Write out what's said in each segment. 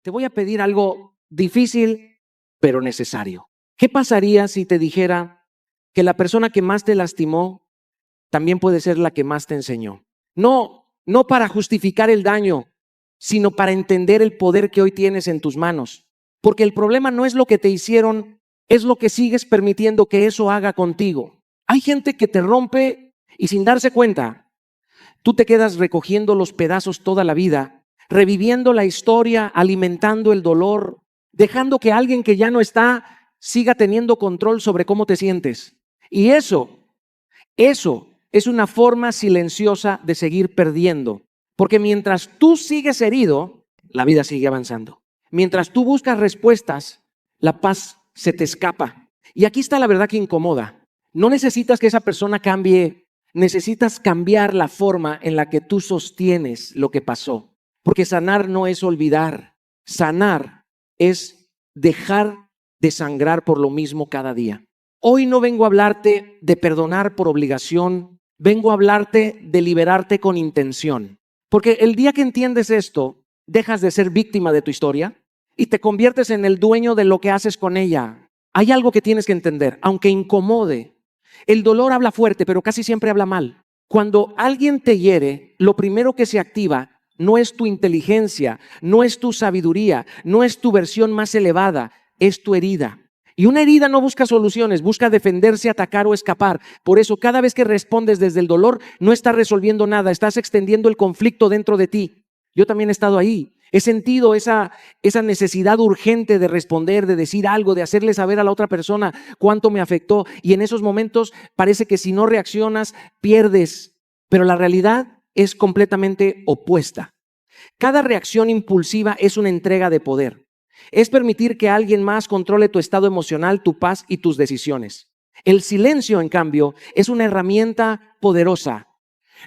Te voy a pedir algo difícil, pero necesario. ¿Qué pasaría si te dijera que la persona que más te lastimó también puede ser la que más te enseñó? No para justificar el daño, sino para entender el poder que hoy tienes en tus manos. Porque el problema no es lo que te hicieron, es lo que sigues permitiendo que eso haga contigo. Hay gente que te rompe y sin darse cuenta, tú te quedas recogiendo los pedazos toda la vida, reviviendo la historia, alimentando el dolor, dejando que alguien que ya no está siga teniendo control sobre cómo te sientes. Y eso es una forma silenciosa de seguir perdiendo. Porque mientras tú sigues herido, la vida sigue avanzando. Mientras tú buscas respuestas, la paz se te escapa. Y aquí está la verdad que incomoda. No necesitas que esa persona cambie, necesitas cambiar la forma en la que tú sostienes lo que pasó. Porque sanar no es olvidar. Sanar es dejar de sangrar por lo mismo cada día. Hoy no vengo a hablarte de perdonar por obligación, vengo a hablarte de liberarte con intención. Porque el día que entiendes esto, dejas de ser víctima de tu historia y te conviertes en el dueño de lo que haces con ella. Hay algo que tienes que entender, aunque incomode. El dolor habla fuerte, pero casi siempre habla mal. Cuando alguien te hiere, lo primero que se activa no es tu inteligencia, no es tu sabiduría, no es tu versión más elevada, es tu herida. Y una herida no busca soluciones, busca defenderse, atacar o escapar. Por eso cada vez que respondes desde el dolor, no estás resolviendo nada, estás extendiendo el conflicto dentro de ti. Yo también he estado ahí. He sentido esa necesidad urgente de responder, de decir algo, de hacerle saber a la otra persona cuánto me afectó. Y en esos momentos parece que si no reaccionas, pierdes. Pero la realidad es completamente opuesta. Cada reacción impulsiva es una entrega de poder. Es permitir que alguien más controle tu estado emocional, tu paz y tus decisiones. El silencio, en cambio, es una herramienta poderosa.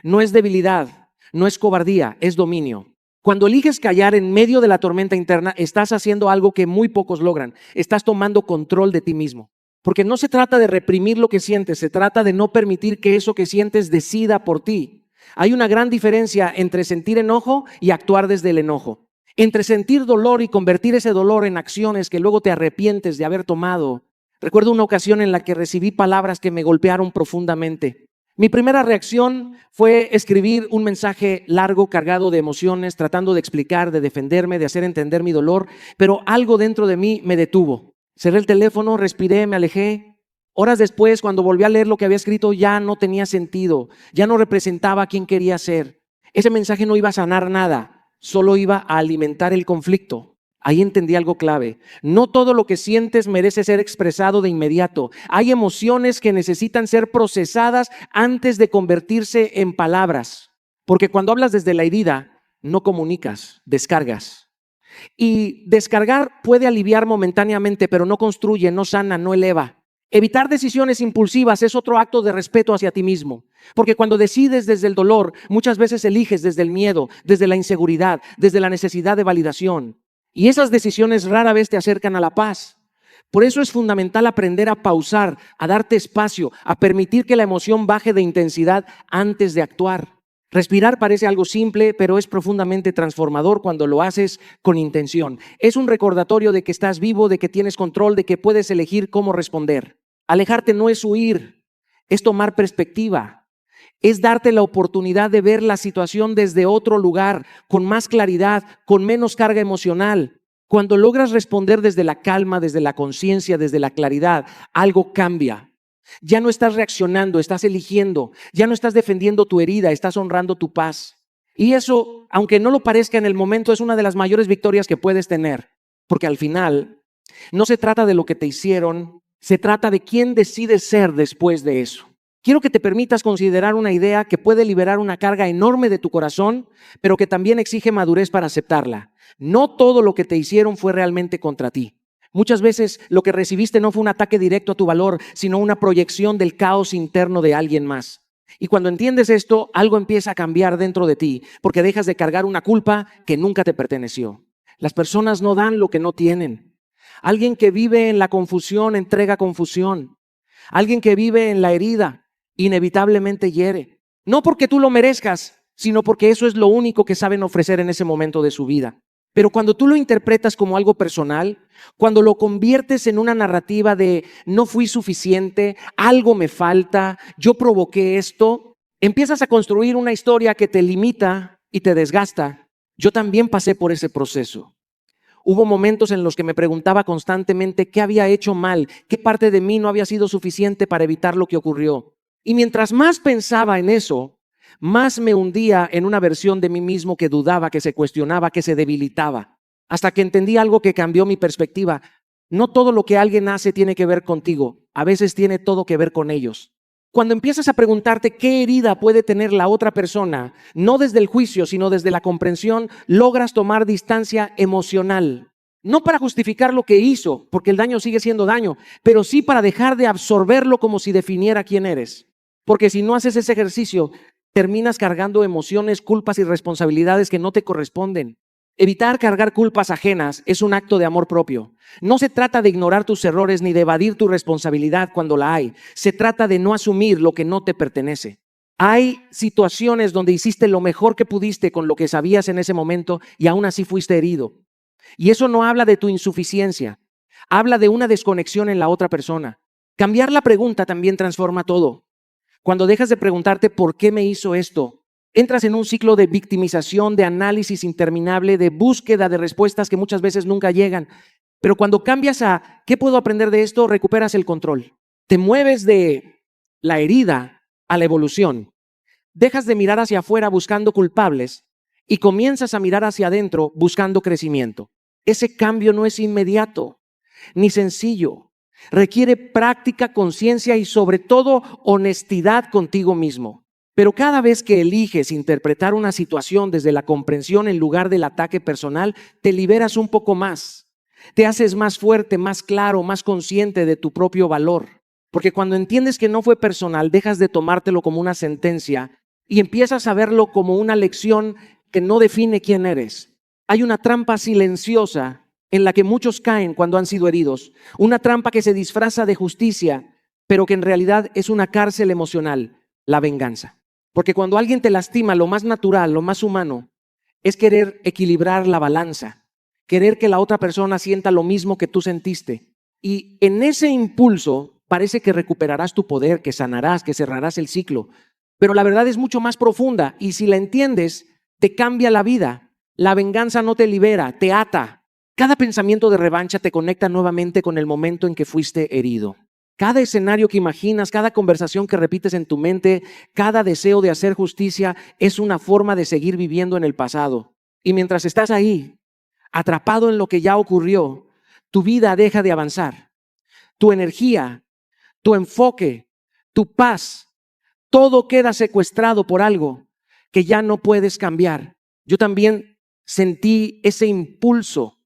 No es debilidad, no es cobardía, es dominio. Cuando eliges callar en medio de la tormenta interna, estás haciendo algo que muy pocos logran. Estás tomando control de ti mismo. Porque no se trata de reprimir lo que sientes, se trata de no permitir que eso que sientes decida por ti. Hay una gran diferencia entre sentir enojo y actuar desde el enojo. Entre sentir dolor y convertir ese dolor en acciones que luego te arrepientes de haber tomado. Recuerdo una ocasión en la que recibí palabras que me golpearon profundamente. Mi primera reacción fue escribir un mensaje largo, cargado de emociones, tratando de explicar, de defenderme, de hacer entender mi dolor, pero algo dentro de mí me detuvo. Cerré el teléfono, respiré, me alejé. Horas después, cuando volví a leer lo que había escrito, ya no tenía sentido, ya no representaba a quien quería ser. Ese mensaje no iba a sanar nada. Solo iba a alimentar el conflicto. Ahí entendí algo clave. No todo lo que sientes merece ser expresado de inmediato. Hay emociones que necesitan ser procesadas antes de convertirse en palabras. Porque cuando hablas desde la herida, no comunicas, descargas. Y descargar puede aliviar momentáneamente, pero no construye, no sana, no eleva. Evitar decisiones impulsivas es otro acto de respeto hacia ti mismo. Porque cuando decides desde el dolor, muchas veces eliges desde el miedo, desde la inseguridad, desde la necesidad de validación. Y esas decisiones rara vez te acercan a la paz. Por eso es fundamental aprender a pausar, a darte espacio, a permitir que la emoción baje de intensidad antes de actuar. Respirar parece algo simple, pero es profundamente transformador cuando lo haces con intención. Es un recordatorio de que estás vivo, de que tienes control, de que puedes elegir cómo responder. Alejarte no es huir, es tomar perspectiva. Es darte la oportunidad de ver la situación desde otro lugar, con más claridad, con menos carga emocional. Cuando logras responder desde la calma, desde la conciencia, desde la claridad, algo cambia. Ya no estás reaccionando, estás eligiendo. Ya no estás defendiendo tu herida, estás honrando tu paz. Y eso, aunque no lo parezca en el momento, es una de las mayores victorias que puedes tener. Porque al final, no se trata de lo que te hicieron, se trata de quién decides ser después de eso. Quiero que te permitas considerar una idea que puede liberar una carga enorme de tu corazón, pero que también exige madurez para aceptarla. No todo lo que te hicieron fue realmente contra ti. Muchas veces lo que recibiste no fue un ataque directo a tu valor, sino una proyección del caos interno de alguien más. Y cuando entiendes esto, algo empieza a cambiar dentro de ti, porque dejas de cargar una culpa que nunca te perteneció. Las personas no dan lo que no tienen. Alguien que vive en la confusión entrega confusión. Alguien que vive en la herida inevitablemente hiere. No porque tú lo merezcas, sino porque eso es lo único que saben ofrecer en ese momento de su vida. Pero cuando tú lo interpretas como algo personal, cuando lo conviertes en una narrativa de no fui suficiente, algo me falta, yo provoqué esto, empiezas a construir una historia que te limita y te desgasta. Yo también pasé por ese proceso. Hubo momentos en los que me preguntaba constantemente qué había hecho mal, qué parte de mí no había sido suficiente para evitar lo que ocurrió. Y mientras más pensaba en eso, más me hundía en una versión de mí mismo que dudaba, que se cuestionaba, que se debilitaba. Hasta que entendí algo que cambió mi perspectiva. No todo lo que alguien hace tiene que ver contigo, a veces tiene todo que ver con ellos. Cuando empiezas a preguntarte qué herida puede tener la otra persona, no desde el juicio, sino desde la comprensión, logras tomar distancia emocional. No para justificar lo que hizo, porque el daño sigue siendo daño, pero sí para dejar de absorberlo como si definiera quién eres. Porque si no haces ese ejercicio, terminas cargando emociones, culpas y responsabilidades que no te corresponden. Evitar cargar culpas ajenas es un acto de amor propio. No se trata de ignorar tus errores ni de evadir tu responsabilidad cuando la hay. Se trata de no asumir lo que no te pertenece. Hay situaciones donde hiciste lo mejor que pudiste con lo que sabías en ese momento y aún así fuiste herido. Y eso no habla de tu insuficiencia. Habla de una desconexión en la otra persona. Cambiar la pregunta también transforma todo. Cuando dejas de preguntarte por qué me hizo esto, entras en un ciclo de victimización, de análisis interminable, de búsqueda de respuestas que muchas veces nunca llegan. Pero cuando cambias a ¿qué puedo aprender de esto?, recuperas el control. Te mueves de la herida a la evolución. Dejas de mirar hacia afuera buscando culpables y comienzas a mirar hacia adentro buscando crecimiento. Ese cambio no es inmediato ni sencillo. Requiere práctica, conciencia y sobre todo honestidad contigo mismo. Pero cada vez que eliges interpretar una situación desde la comprensión en lugar del ataque personal, te liberas un poco más. Te haces más fuerte, más claro, más consciente de tu propio valor. Porque cuando entiendes que no fue personal, dejas de tomártelo como una sentencia y empiezas a verlo como una lección que no define quién eres. Hay una trampa silenciosa en la que muchos caen cuando han sido heridos. Una trampa que se disfraza de justicia, pero que en realidad es una cárcel emocional, la venganza. Porque cuando alguien te lastima, lo más natural, lo más humano, es querer equilibrar la balanza, querer que la otra persona sienta lo mismo que tú sentiste. Y en ese impulso parece que recuperarás tu poder, que sanarás, que cerrarás el ciclo. Pero la verdad es mucho más profunda y si la entiendes, te cambia la vida. La venganza no te libera, te ata. Cada pensamiento de revancha te conecta nuevamente con el momento en que fuiste herido. Cada escenario que imaginas, cada conversación que repites en tu mente, cada deseo de hacer justicia es una forma de seguir viviendo en el pasado. Y mientras estás ahí, atrapado en lo que ya ocurrió, tu vida deja de avanzar. Tu energía, tu enfoque, tu paz, todo queda secuestrado por algo que ya no puedes cambiar. Yo también sentí ese impulso.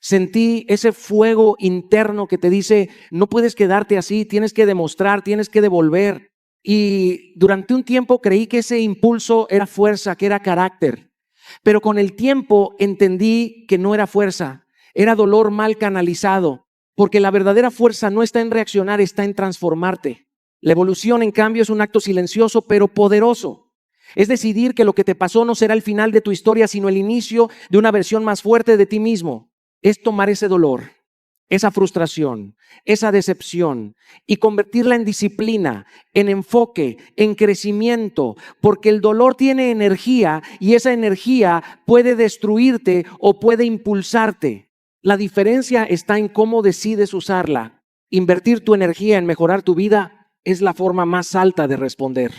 Sentí ese fuego interno que te dice, no puedes quedarte así, tienes que demostrar, tienes que devolver. Y durante un tiempo creí que ese impulso era fuerza, que era carácter. Pero con el tiempo entendí que no era fuerza, era dolor mal canalizado. Porque la verdadera fuerza no está en reaccionar, está en transformarte. La evolución, en cambio, es un acto silencioso pero poderoso. Es decidir que lo que te pasó no será el final de tu historia, sino el inicio de una versión más fuerte de ti mismo. Es tomar ese dolor, esa frustración, esa decepción y convertirla en disciplina, en enfoque, en crecimiento, porque el dolor tiene energía y esa energía puede destruirte o puede impulsarte. La diferencia está en cómo decides usarla. Invertir tu energía en mejorar tu vida es la forma más alta de responder.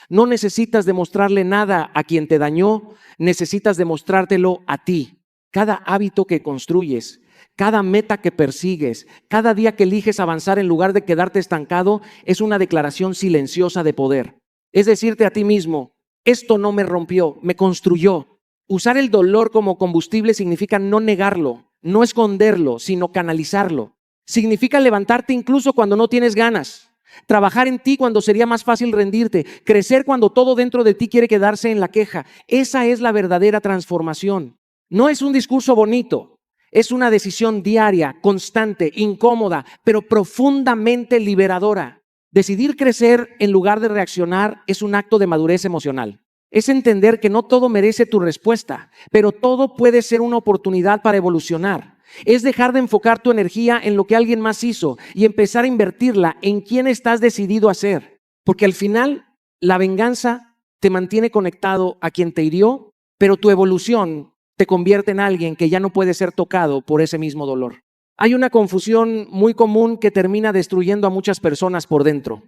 No necesitas demostrarle nada a quien te dañó, necesitas demostrártelo a ti. Cada hábito que construyes, cada meta que persigues, cada día que eliges avanzar en lugar de quedarte estancado, es una declaración silenciosa de poder. Es decirte a ti mismo, esto no me rompió, me construyó. Usar el dolor como combustible significa no negarlo, no esconderlo, sino canalizarlo. Significa levantarte incluso cuando no tienes ganas. Trabajar en ti cuando sería más fácil rendirte. Crecer cuando todo dentro de ti quiere quedarse en la queja. Esa es la verdadera transformación. No es un discurso bonito, es una decisión diaria, constante, incómoda, pero profundamente liberadora. Decidir crecer en lugar de reaccionar es un acto de madurez emocional. Es entender que no todo merece tu respuesta, pero todo puede ser una oportunidad para evolucionar. Es dejar de enfocar tu energía en lo que alguien más hizo y empezar a invertirla en quién estás decidido a ser. Porque al final, la venganza te mantiene conectado a quien te hirió, pero tu evolución te convierte en alguien que ya no puede ser tocado por ese mismo dolor. Hay una confusión muy común que termina destruyendo a muchas personas por dentro.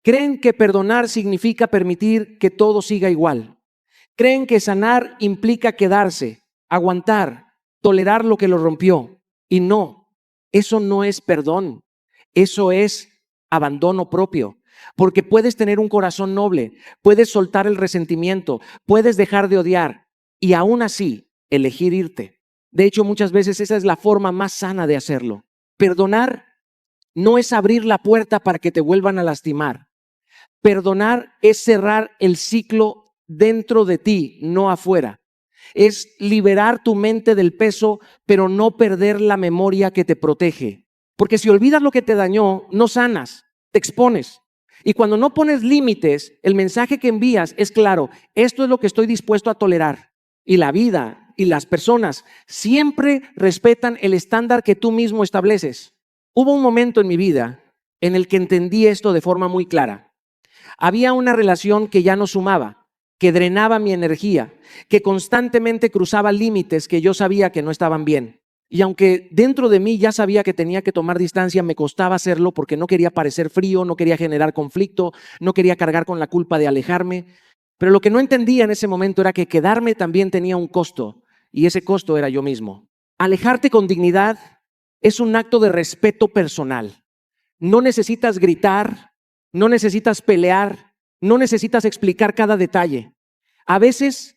Creen que perdonar significa permitir que todo siga igual. Creen que sanar implica quedarse, aguantar, tolerar lo que lo rompió. Y no, eso no es perdón. Eso es abandono propio. Porque puedes tener un corazón noble, puedes soltar el resentimiento, puedes dejar de odiar y aún así elegir irte. De hecho, muchas veces esa es la forma más sana de hacerlo. Perdonar no es abrir la puerta para que te vuelvan a lastimar. Perdonar es cerrar el ciclo dentro de ti, no afuera. Es liberar tu mente del peso, pero no perder la memoria que te protege. Porque si olvidas lo que te dañó, no sanas, te expones. Y cuando no pones límites, el mensaje que envías es claro, esto es lo que estoy dispuesto a tolerar. Y la vida y las personas siempre respetan el estándar que tú mismo estableces. Hubo un momento en mi vida en el que entendí esto de forma muy clara. Había una relación que ya no sumaba, que drenaba mi energía, que constantemente cruzaba límites que yo sabía que no estaban bien. Y aunque dentro de mí ya sabía que tenía que tomar distancia, me costaba hacerlo porque no quería parecer frío, no quería generar conflicto, no quería cargar con la culpa de alejarme. Pero lo que no entendía en ese momento era que quedarme también tenía un costo, y ese costo era yo mismo. Alejarte con dignidad es un acto de respeto personal. No necesitas gritar, no necesitas pelear, no necesitas explicar cada detalle. A veces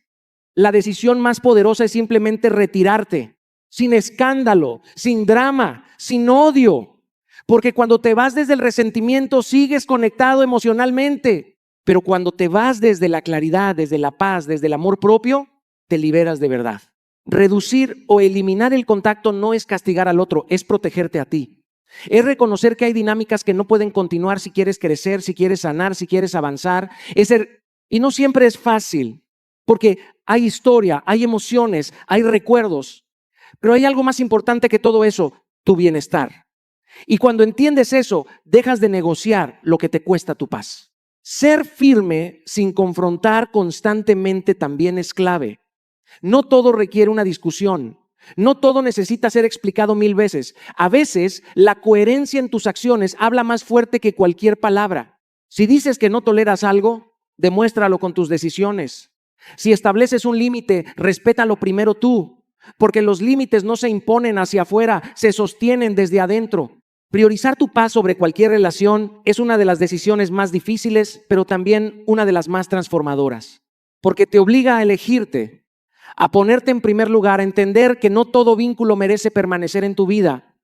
la decisión más poderosa es simplemente retirarte, sin escándalo, sin drama, sin odio. Porque cuando te vas desde el resentimiento sigues conectado emocionalmente, pero cuando te vas desde la claridad, desde la paz, desde el amor propio, te liberas de verdad. Reducir o eliminar el contacto no es castigar al otro, es protegerte a ti. Es reconocer que hay dinámicas que no pueden continuar si quieres crecer, si quieres sanar, si quieres avanzar. Y no siempre es fácil, porque hay historia, hay emociones, hay recuerdos. Pero hay algo más importante que todo eso, tu bienestar. Y cuando entiendes eso, dejas de negociar lo que te cuesta tu paz. Ser firme sin confrontar constantemente también es clave. No todo requiere una discusión. No todo necesita ser explicado 1000 veces. A veces, la coherencia en tus acciones habla más fuerte que cualquier palabra. Si dices que no toleras algo, demuéstralo con tus decisiones. Si estableces un límite, respétalo primero tú, porque los límites no se imponen hacia afuera, se sostienen desde adentro. Priorizar tu paz sobre cualquier relación es una de las decisiones más difíciles, pero también una de las más transformadoras, porque te obliga a elegirte, a ponerte en primer lugar, a entender que no todo vínculo merece permanecer en tu vida.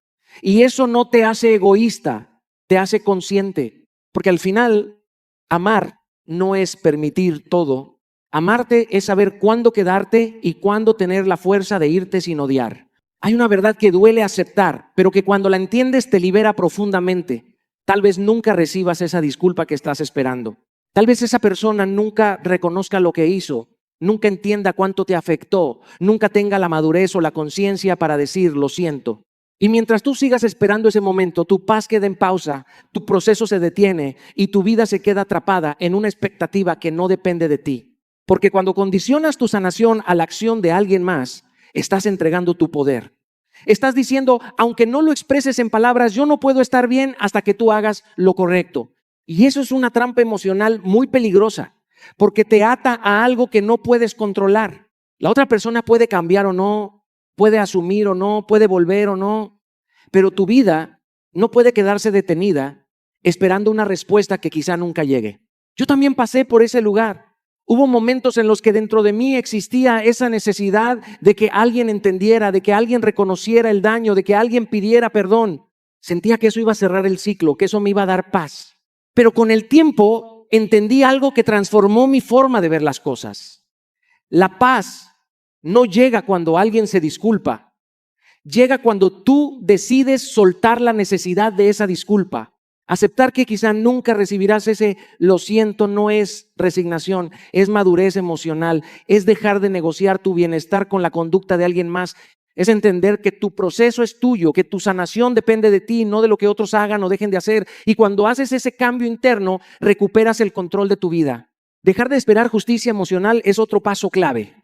Y eso no te hace egoísta, te hace consciente, porque al final, amar no es permitir todo. Amarte es saber cuándo quedarte y cuándo tener la fuerza de irte sin odiar. Hay una verdad que duele aceptar, pero que cuando la entiendes te libera profundamente. Tal vez nunca recibas esa disculpa que estás esperando. Tal vez esa persona nunca reconozca lo que hizo, nunca entienda cuánto te afectó, nunca tenga la madurez o la conciencia para decir lo siento. Y mientras tú sigas esperando ese momento, tu paz queda en pausa, tu proceso se detiene y tu vida se queda atrapada en una expectativa que no depende de ti. Porque cuando condicionas tu sanación a la acción de alguien más, estás entregando tu poder. Estás diciendo, aunque no lo expreses en palabras, yo no puedo estar bien hasta que tú hagas lo correcto. Y eso es una trampa emocional muy peligrosa, porque te ata a algo que no puedes controlar. La otra persona puede cambiar o no, puede asumir o no, puede volver o no, pero tu vida no puede quedarse detenida esperando una respuesta que quizá nunca llegue. Yo también pasé por ese lugar. Hubo momentos en los que dentro de mí existía esa necesidad de que alguien entendiera, de que alguien reconociera el daño, de que alguien pidiera perdón. Sentía que eso iba a cerrar el ciclo, que eso me iba a dar paz. Pero con el tiempo entendí algo que transformó mi forma de ver las cosas. La paz no llega cuando alguien se disculpa. Llega cuando tú decides soltar la necesidad de esa disculpa. Aceptar que quizá nunca recibirás ese lo siento no es resignación, es madurez emocional, es dejar de negociar tu bienestar con la conducta de alguien más, es entender que tu proceso es tuyo, que tu sanación depende de ti, no de lo que otros hagan o dejen de hacer. Y cuando haces ese cambio interno, recuperas el control de tu vida. Dejar de esperar justicia emocional es otro paso clave,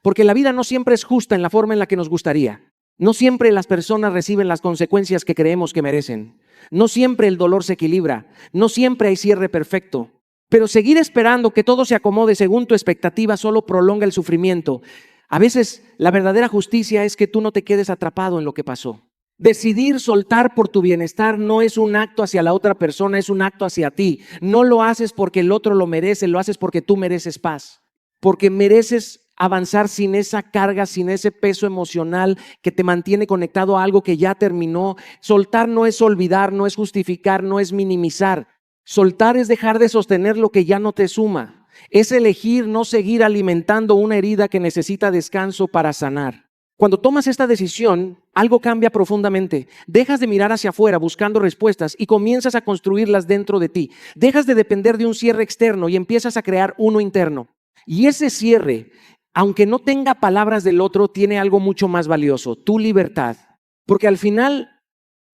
porque la vida no siempre es justa en la forma en la que nos gustaría. No siempre las personas reciben las consecuencias que creemos que merecen. No siempre el dolor se equilibra. No siempre hay cierre perfecto. Pero seguir esperando que todo se acomode según tu expectativa solo prolonga el sufrimiento. A veces la verdadera justicia es que tú no te quedes atrapado en lo que pasó. Decidir soltar por tu bienestar no es un acto hacia la otra persona, es un acto hacia ti. No lo haces porque el otro lo merece, lo haces porque tú mereces paz. Porque mereces avanzar sin esa carga, sin ese peso emocional que te mantiene conectado a algo que ya terminó. Soltar no es olvidar, no es justificar, no es minimizar. Soltar es dejar de sostener lo que ya no te suma. Es elegir no seguir alimentando una herida que necesita descanso para sanar. Cuando tomas esta decisión, algo cambia profundamente. Dejas de mirar hacia afuera buscando respuestas y comienzas a construirlas dentro de ti. Dejas de depender de un cierre externo y empiezas a crear uno interno. Y ese cierre, aunque no tenga palabras del otro, tiene algo mucho más valioso, tu libertad. Porque al final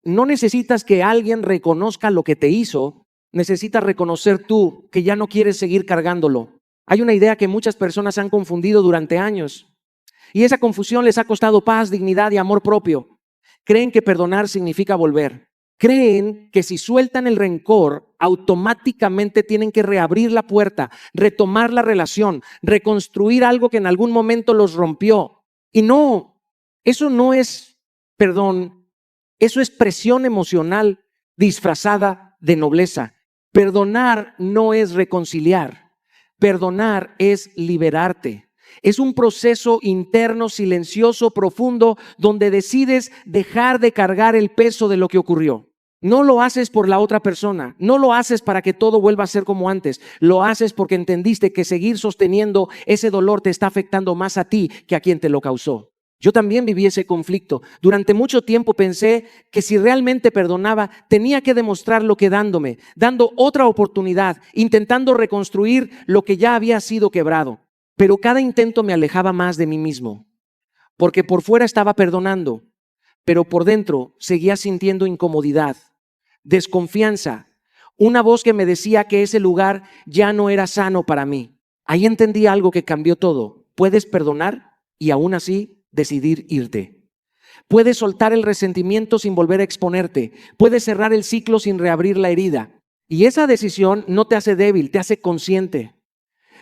no necesitas que alguien reconozca lo que te hizo, necesitas reconocer tú que ya no quieres seguir cargándolo. Hay una idea que muchas personas han confundido durante años y esa confusión les ha costado paz, dignidad y amor propio. Creen que perdonar significa volver. Creen que si sueltan el rencor, automáticamente tienen que reabrir la puerta, retomar la relación, reconstruir algo que en algún momento los rompió. Y no, eso no es perdón, eso es presión emocional disfrazada de nobleza. Perdonar no es reconciliar, perdonar es liberarte. Es un proceso interno, silencioso, profundo, donde decides dejar de cargar el peso de lo que ocurrió. No lo haces por la otra persona, no lo haces para que todo vuelva a ser como antes, lo haces porque entendiste que seguir sosteniendo ese dolor te está afectando más a ti que a quien te lo causó. Yo también viví ese conflicto. Durante mucho tiempo pensé que si realmente perdonaba, tenía que demostrarlo quedándome, dando otra oportunidad, intentando reconstruir lo que ya había sido quebrado. Pero cada intento me alejaba más de mí mismo, porque por fuera estaba perdonando, pero por dentro seguía sintiendo incomodidad, desconfianza, una voz que me decía que ese lugar ya no era sano para mí. Ahí entendí algo que cambió todo. Puedes perdonar y aún así decidir irte. Puedes soltar el resentimiento sin volver a exponerte. Puedes cerrar el ciclo sin reabrir la herida. Y esa decisión no te hace débil, te hace consciente.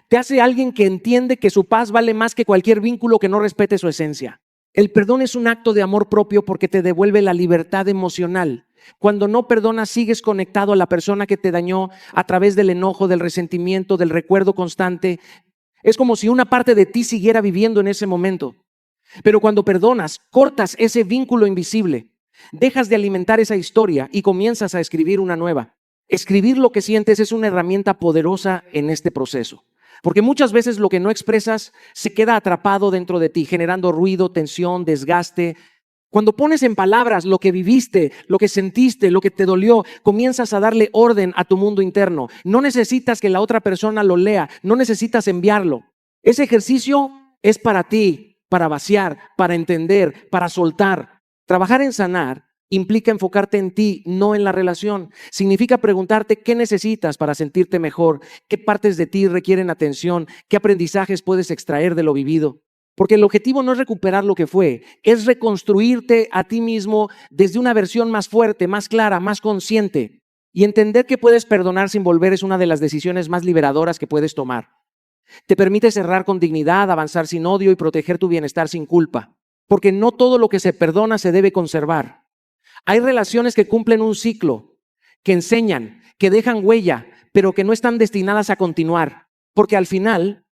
Te hace alguien que entiende que su paz vale más que cualquier vínculo que no respete su esencia. El perdón es un acto de amor propio porque te devuelve la libertad emocional. Cuando no perdonas, sigues conectado a la persona que te dañó a través del enojo, del resentimiento, del recuerdo constante. Es como si una parte de ti siguiera viviendo en ese momento. Pero cuando perdonas, cortas ese vínculo invisible. Dejas de alimentar esa historia y comienzas a escribir una nueva. Escribir lo que sientes es una herramienta poderosa en este proceso. Porque muchas veces lo que no expresas se queda atrapado dentro de ti, generando ruido, tensión, desgaste. Cuando pones en palabras lo que viviste, lo que sentiste, lo que te dolió, comienzas a darle orden a tu mundo interno. No necesitas que la otra persona lo lea, no necesitas enviarlo. Ese ejercicio es para ti, para vaciar, para entender, para soltar. Trabajar en sanar implica enfocarte en ti, no en la relación. Significa preguntarte qué necesitas para sentirte mejor, qué partes de ti requieren atención, qué aprendizajes puedes extraer de lo vivido. Porque el objetivo no es recuperar lo que fue, es reconstruirte a ti mismo desde una versión más fuerte, más clara, más consciente. Y entender que puedes perdonar sin volver es una de las decisiones más liberadoras que puedes tomar. Te permite cerrar con dignidad, avanzar sin odio y proteger tu bienestar sin culpa. Porque no todo lo que se perdona se debe conservar. Hay relaciones que cumplen un ciclo, que enseñan, que dejan huella, pero que no están destinadas a continuar. Porque al final,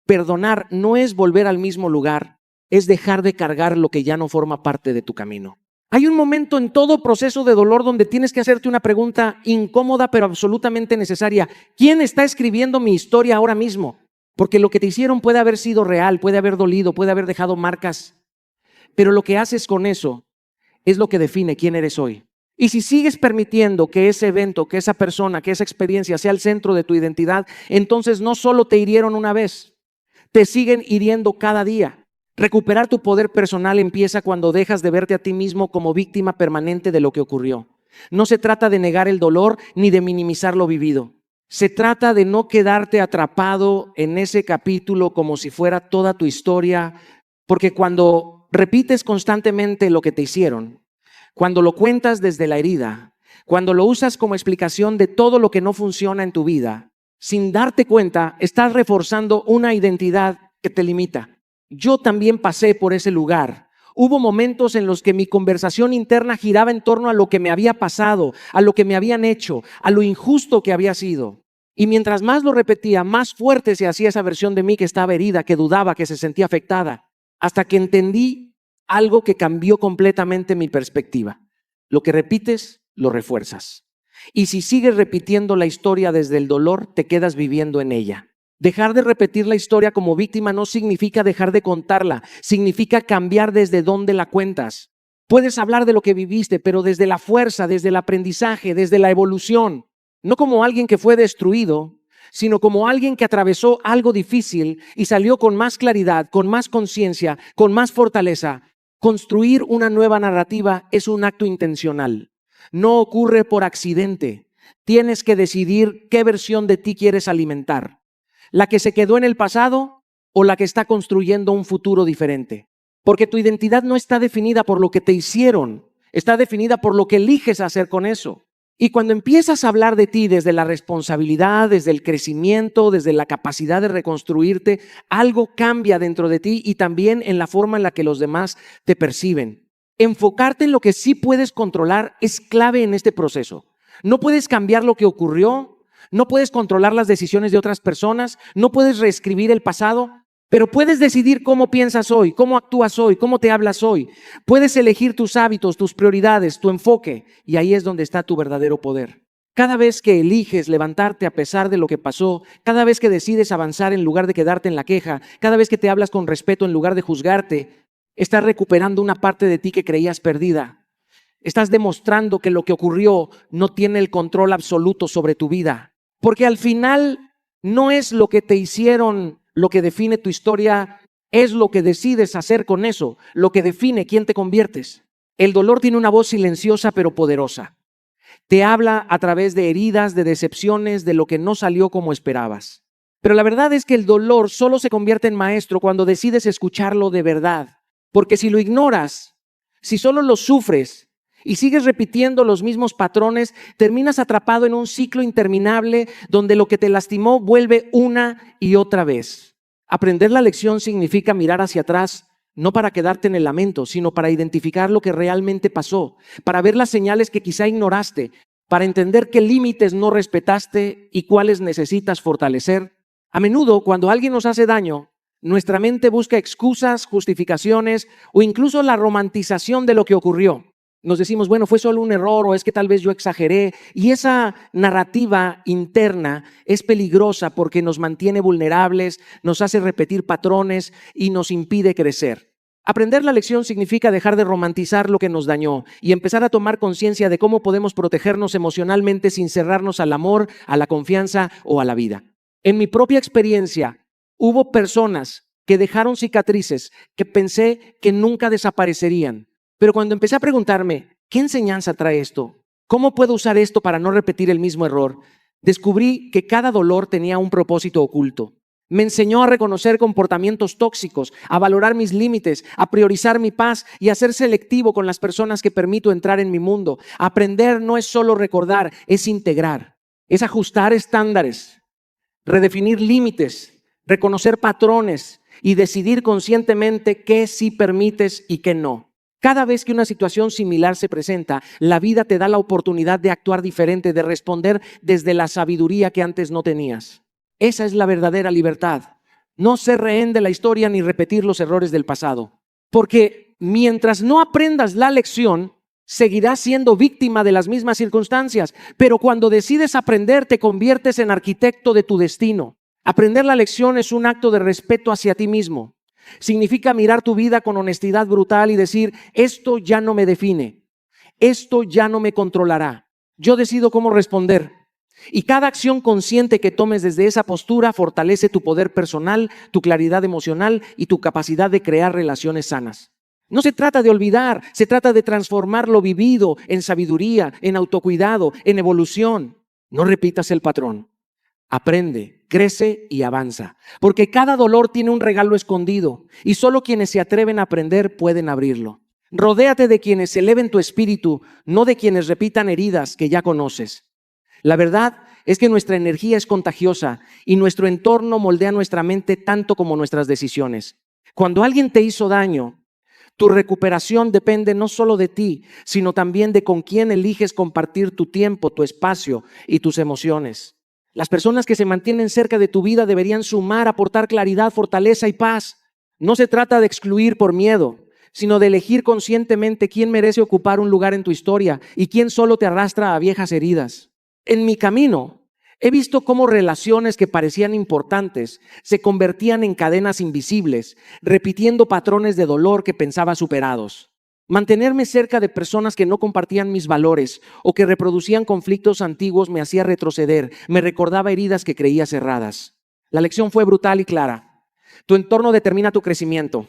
perdonar no es volver al mismo lugar, es dejar de cargar lo que ya no forma parte de tu camino. Hay un momento en todo proceso de dolor donde tienes que hacerte una pregunta incómoda pero absolutamente necesaria. ¿Quién está escribiendo mi historia ahora mismo? Porque lo que te hicieron puede haber sido real, puede haber dolido, puede haber dejado marcas. Pero lo que haces con eso es lo que define quién eres hoy. Y si sigues permitiendo que ese evento, que esa persona, que esa experiencia sea el centro de tu identidad, entonces no solo te hirieron una vez, te siguen hiriendo cada día. Recuperar tu poder personal empieza cuando dejas de verte a ti mismo como víctima permanente de lo que ocurrió. No se trata de negar el dolor ni de minimizar lo vivido. Se trata de no quedarte atrapado en ese capítulo como si fuera toda tu historia, porque cuando repites constantemente lo que te hicieron, cuando lo cuentas desde la herida, cuando lo usas como explicación de todo lo que no funciona en tu vida, sin darte cuenta, estás reforzando una identidad que te limita. Yo también pasé por ese lugar. Hubo momentos en los que mi conversación interna giraba en torno a lo que me había pasado, a lo que me habían hecho, a lo injusto que había sido. Y mientras más lo repetía, más fuerte se hacía esa versión de mí que estaba herida, que dudaba, que se sentía afectada, hasta que entendí algo que cambió completamente mi perspectiva. Lo que repites, lo refuerzas. Y si sigues repitiendo la historia desde el dolor, te quedas viviendo en ella. Dejar de repetir la historia como víctima no significa dejar de contarla, significa cambiar desde dónde la cuentas. Puedes hablar de lo que viviste, pero desde la fuerza, desde el aprendizaje, desde la evolución. No como alguien que fue destruido, sino como alguien que atravesó algo difícil y salió con más claridad, con más conciencia, con más fortaleza. Construir una nueva narrativa es un acto intencional. No ocurre por accidente. Tienes que decidir qué versión de ti quieres alimentar. ¿La que se quedó en el pasado o la que está construyendo un futuro diferente? Porque tu identidad no está definida por lo que te hicieron, está definida por lo que eliges hacer con eso. Y cuando empiezas a hablar de ti desde la responsabilidad, desde el crecimiento, desde la capacidad de reconstruirte, algo cambia dentro de ti y también en la forma en la que los demás te perciben. Enfocarte en lo que sí puedes controlar es clave en este proceso. No puedes cambiar lo que ocurrió, no puedes controlar las decisiones de otras personas, no puedes reescribir el pasado, pero puedes decidir cómo piensas hoy, cómo actúas hoy, cómo te hablas hoy. Puedes elegir tus hábitos, tus prioridades, tu enfoque, y ahí es donde está tu verdadero poder. Cada vez que eliges levantarte a pesar de lo que pasó, cada vez que decides avanzar en lugar de quedarte en la queja, cada vez que te hablas con respeto en lugar de juzgarte, estás recuperando una parte de ti que creías perdida. Estás demostrando que lo que ocurrió no tiene el control absoluto sobre tu vida. Porque al final no es lo que te hicieron lo que define tu historia, es lo que decides hacer con eso, lo que define quién te conviertes. El dolor tiene una voz silenciosa pero poderosa. Te habla a través de heridas, de decepciones, de lo que no salió como esperabas. Pero la verdad es que el dolor solo se convierte en maestro cuando decides escucharlo de verdad. Porque si lo ignoras, si solo lo sufres, y sigues repitiendo los mismos patrones, terminas atrapado en un ciclo interminable donde lo que te lastimó vuelve una y otra vez. Aprender la lección significa mirar hacia atrás, no para quedarte en el lamento, sino para identificar lo que realmente pasó, para ver las señales que quizá ignoraste, para entender qué límites no respetaste y cuáles necesitas fortalecer. A menudo, cuando alguien nos hace daño, nuestra mente busca excusas, justificaciones o incluso la romantización de lo que ocurrió. Nos decimos, bueno, fue solo un error o es que tal vez yo exageré. Y esa narrativa interna es peligrosa porque nos mantiene vulnerables, nos hace repetir patrones y nos impide crecer. Aprender la lección significa dejar de romantizar lo que nos dañó y empezar a tomar conciencia de cómo podemos protegernos emocionalmente sin cerrarnos al amor, a la confianza o a la vida. En mi propia experiencia, hubo personas que dejaron cicatrices que pensé que nunca desaparecerían. Pero cuando empecé a preguntarme, ¿qué enseñanza trae esto? ¿Cómo puedo usar esto para no repetir el mismo error? Descubrí que cada dolor tenía un propósito oculto. Me enseñó a reconocer comportamientos tóxicos, a valorar mis límites, a priorizar mi paz y a ser selectivo con las personas que permito entrar en mi mundo. Aprender no es solo recordar, es integrar, es ajustar estándares, redefinir límites, reconocer patrones y decidir conscientemente qué sí permites y qué no. Cada vez que una situación similar se presenta, la vida te da la oportunidad de actuar diferente, de responder desde la sabiduría que antes no tenías. Esa es la verdadera libertad. No ser rehén de la historia ni repetir los errores del pasado. Porque mientras no aprendas la lección, seguirás siendo víctima de las mismas circunstancias. Pero cuando decides aprender, te conviertes en arquitecto de tu destino. Aprender la lección es un acto de respeto hacia ti mismo. Significa mirar tu vida con honestidad brutal y decir, esto ya no me define. esto ya no me controlará. Yo decido cómo responder. Y cada acción consciente que tomes desde esa postura fortalece tu poder personal, tu claridad emocional y tu capacidad de crear relaciones sanas. No se trata de olvidar, se trata de transformar lo vivido en sabiduría, en autocuidado, en evolución. No repitas el patrón. Aprende, crece y avanza, porque cada dolor tiene un regalo escondido y solo quienes se atreven a aprender pueden abrirlo. Rodéate de quienes eleven tu espíritu, no de quienes repitan heridas que ya conoces. La verdad es que nuestra energía es contagiosa y nuestro entorno moldea nuestra mente tanto como nuestras decisiones. Cuando alguien te hizo daño, tu recuperación depende no solo de ti, sino también de con quién eliges compartir tu tiempo, tu espacio y tus emociones. Las personas que se mantienen cerca de tu vida deberían sumar, aportar claridad, fortaleza y paz. No se trata de excluir por miedo, sino de elegir conscientemente quién merece ocupar un lugar en tu historia y quién solo te arrastra a viejas heridas. En mi camino, he visto cómo relaciones que parecían importantes se convertían en cadenas invisibles, repitiendo patrones de dolor que pensaba superados. Mantenerme cerca de personas que no compartían mis valores o que reproducían conflictos antiguos me hacía retroceder, me recordaba heridas que creía cerradas. La lección fue brutal y clara. Tu entorno determina tu crecimiento.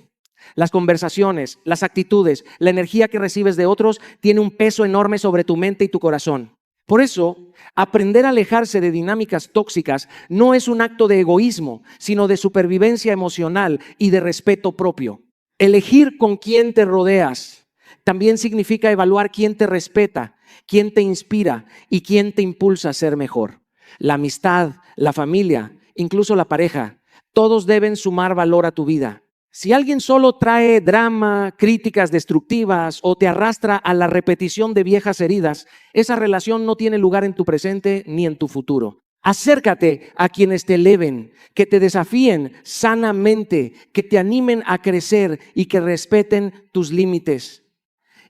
Las conversaciones, las actitudes, la energía que recibes de otros tiene un peso enorme sobre tu mente y tu corazón. Por eso, aprender a alejarse de dinámicas tóxicas no es un acto de egoísmo, sino de supervivencia emocional y de respeto propio. Elegir con quién te rodeas también significa evaluar quién te respeta, quién te inspira y quién te impulsa a ser mejor. La amistad, la familia, incluso la pareja, todos deben sumar valor a tu vida. Si alguien solo trae drama, críticas destructivas o te arrastra a la repetición de viejas heridas, esa relación no tiene lugar en tu presente ni en tu futuro. Acércate a quienes te eleven, que te desafíen sanamente, que te animen a crecer y que respeten tus límites.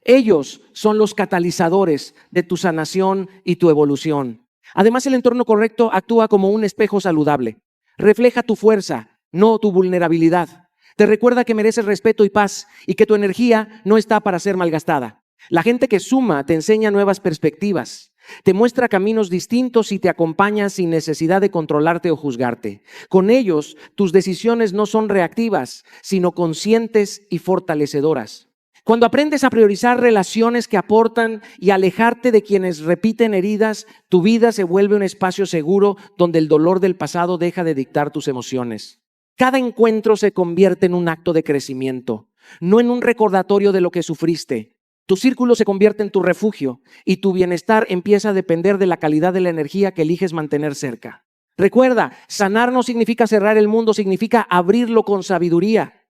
Ellos son los catalizadores de tu sanación y tu evolución. Además, el entorno correcto actúa como un espejo saludable. Refleja tu fuerza, no tu vulnerabilidad. Te recuerda que mereces respeto y paz y que tu energía no está para ser malgastada. La gente que suma te enseña nuevas perspectivas, te muestra caminos distintos y te acompaña sin necesidad de controlarte o juzgarte. Con ellos, tus decisiones no son reactivas, sino conscientes y fortalecedoras. Cuando aprendes a priorizar relaciones que aportan y alejarte de quienes repiten heridas, tu vida se vuelve un espacio seguro donde el dolor del pasado deja de dictar tus emociones. Cada encuentro se convierte en un acto de crecimiento, no en un recordatorio de lo que sufriste. Tu círculo se convierte en tu refugio y tu bienestar empieza a depender de la calidad de la energía que eliges mantener cerca. Recuerda, sanar no significa cerrar el mundo, significa abrirlo con sabiduría.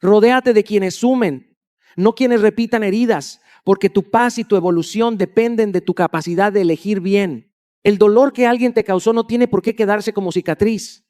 Rodéate de quienes sumen, no quienes repitan heridas, porque tu paz y tu evolución dependen de tu capacidad de elegir bien. El dolor que alguien te causó no tiene por qué quedarse como cicatriz.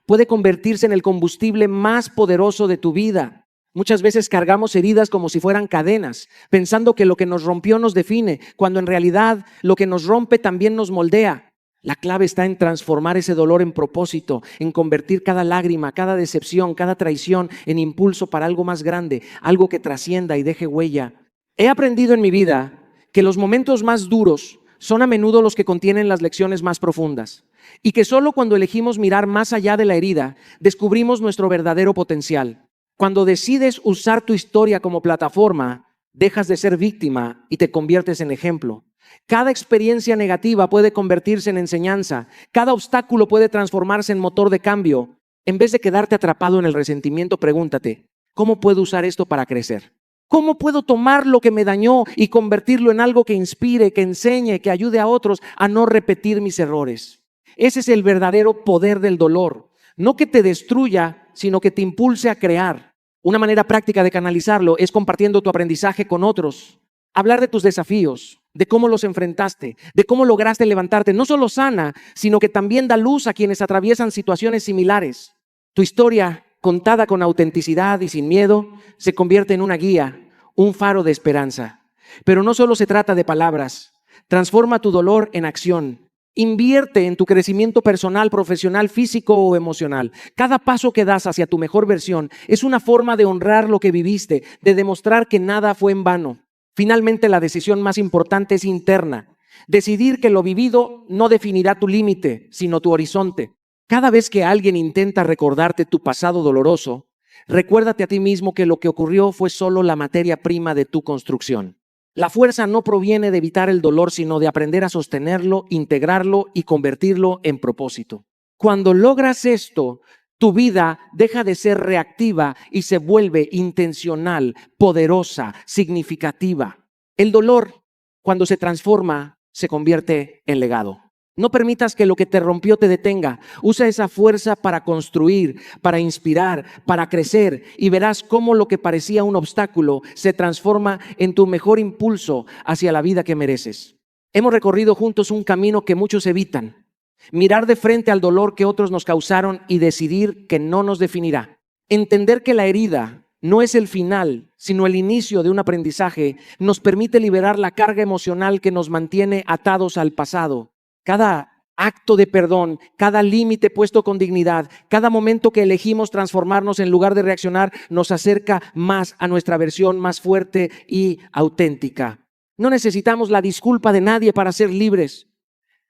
Puede convertirse en el combustible más poderoso de tu vida. Muchas veces cargamos heridas como si fueran cadenas, pensando que lo que nos rompió nos define, cuando en realidad lo que nos rompe también nos moldea. La clave está en transformar ese dolor en propósito, en convertir cada lágrima, cada decepción, cada traición en impulso para algo más grande, algo que trascienda y deje huella. He aprendido en mi vida que los momentos más duros son a menudo los que contienen las lecciones más profundas y que solo cuando elegimos mirar más allá de la herida descubrimos nuestro verdadero potencial. Cuando decides usar tu historia como plataforma, dejas de ser víctima y te conviertes en ejemplo. Cada experiencia negativa puede convertirse en enseñanza, cada obstáculo puede transformarse en motor de cambio. En vez de quedarte atrapado en el resentimiento, pregúntate, ¿cómo puedo usar esto para crecer? ¿Cómo puedo tomar lo que me dañó y convertirlo en algo que inspire, que enseñe, que ayude a otros a no repetir mis errores? Ese es el verdadero poder del dolor. No que te destruya, sino que te impulse a crear. Una manera práctica de canalizarlo es compartiendo tu aprendizaje con otros. Hablar de tus desafíos, de cómo los enfrentaste, de cómo lograste levantarte. No solo sana, sino que también da luz a quienes atraviesan situaciones similares. Tu historia, contada con autenticidad y sin miedo, se convierte en una guía, un faro de esperanza. Pero no solo se trata de palabras. Transforma tu dolor en acción. Invierte en tu crecimiento personal, profesional, físico o emocional. Cada paso que das hacia tu mejor versión es una forma de honrar lo que viviste, de demostrar que nada fue en vano. Finalmente, la decisión más importante es interna. Decidir que lo vivido no definirá tu límite, sino tu horizonte. Cada vez que alguien intenta recordarte tu pasado doloroso, recuérdate a ti mismo que lo que ocurrió fue solo la materia prima de tu construcción. La fuerza no proviene de evitar el dolor, sino de aprender a sostenerlo, integrarlo y convertirlo en propósito. Cuando logras esto, tu vida deja de ser reactiva y se vuelve intencional, poderosa, significativa. El dolor, cuando se transforma, se convierte en legado. No permitas que lo que te rompió te detenga. Usa esa fuerza para construir, para inspirar, para crecer, y verás cómo lo que parecía un obstáculo se transforma en tu mejor impulso hacia la vida que mereces. Hemos recorrido juntos un camino que muchos evitan. Mirar de frente al dolor que otros nos causaron y decidir que no nos definirá. Entender que la herida no es el final, sino el inicio de un aprendizaje, nos permite liberar la carga emocional que nos mantiene atados al pasado. Cada acto de perdón, cada límite puesto con dignidad, cada momento que elegimos transformarnos en lugar de reaccionar, nos acerca más a nuestra versión más fuerte y auténtica. No necesitamos la disculpa de nadie para ser libres.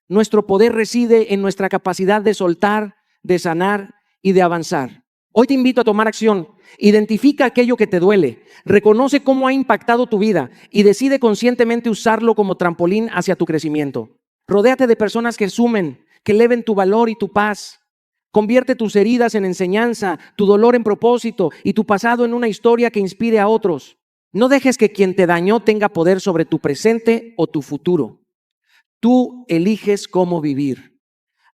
Nuestro poder reside en nuestra capacidad de soltar, de sanar y de avanzar. Hoy te invito a tomar acción. Identifica aquello que te duele, reconoce cómo ha impactado tu vida y decide conscientemente usarlo como trampolín hacia tu crecimiento. Rodéate de personas que sumen, que eleven tu valor y tu paz. Convierte tus heridas en enseñanza, tu dolor en propósito y tu pasado en una historia que inspire a otros. No dejes que quien te dañó tenga poder sobre tu presente o tu futuro. Tú eliges cómo vivir.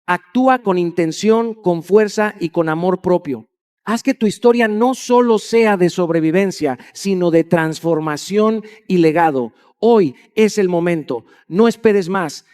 Actúa con intención, con fuerza y con amor propio. Haz que tu historia no solo sea de sobrevivencia, sino de transformación y legado. Hoy es el momento. No esperes más.